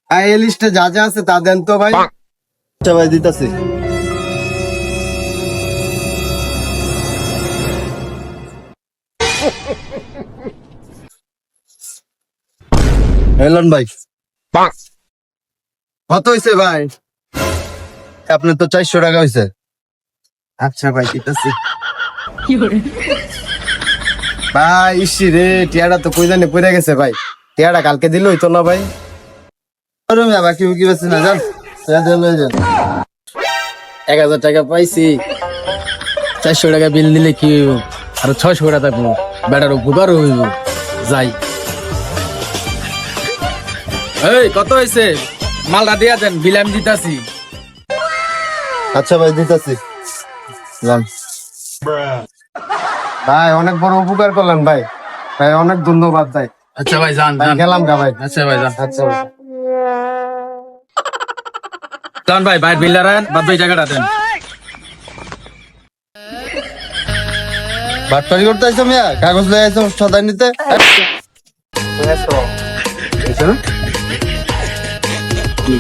এই লিস্টে যা যা আছে তা দেন তো ভাই। আচ্ছা ভাই দিতাছি। এলন ভাই কত হয়েছে ভাই? আপনার তো 400 টাকা হয়েছে। আচ্ছা ভাই দিতাছি। ভাই ইসি রে, টিয়াটা তো কই জানি পড়ে গেছে ভাই। টিয়াটা কালকে দিল হইতো না ভাই। বাকি কি বেছে না জান। 1000 টাকা পাইছি, 400 টাকা বিল নিলে কি হইব? আর 600 টাকা থাকবো, বেটার উপকার হইব। যাই। এই কত হয়েছে? মালটা দিয়া দেন, বিল আমি দিতাছি। আচ্ছা ভাই দিতাছি। যান। ভাই অনেক বড় উপকার করলেন ভাই। ভাই অনেক ধন্যবাদ ভাই। আচ্ছা ভাই যান ভাই যান। গেলাম গা ভাই। আচ্ছা ভাই যান। আচ্ছা ভাই। যান ভাই, বাইর বিল দাঁড়ান, বাদ বাকি টাকাটা দেন। বাটপারি করতে আইছো মিয়া, কাগজ লয়ে আইছো সদাই নিতে। হুম।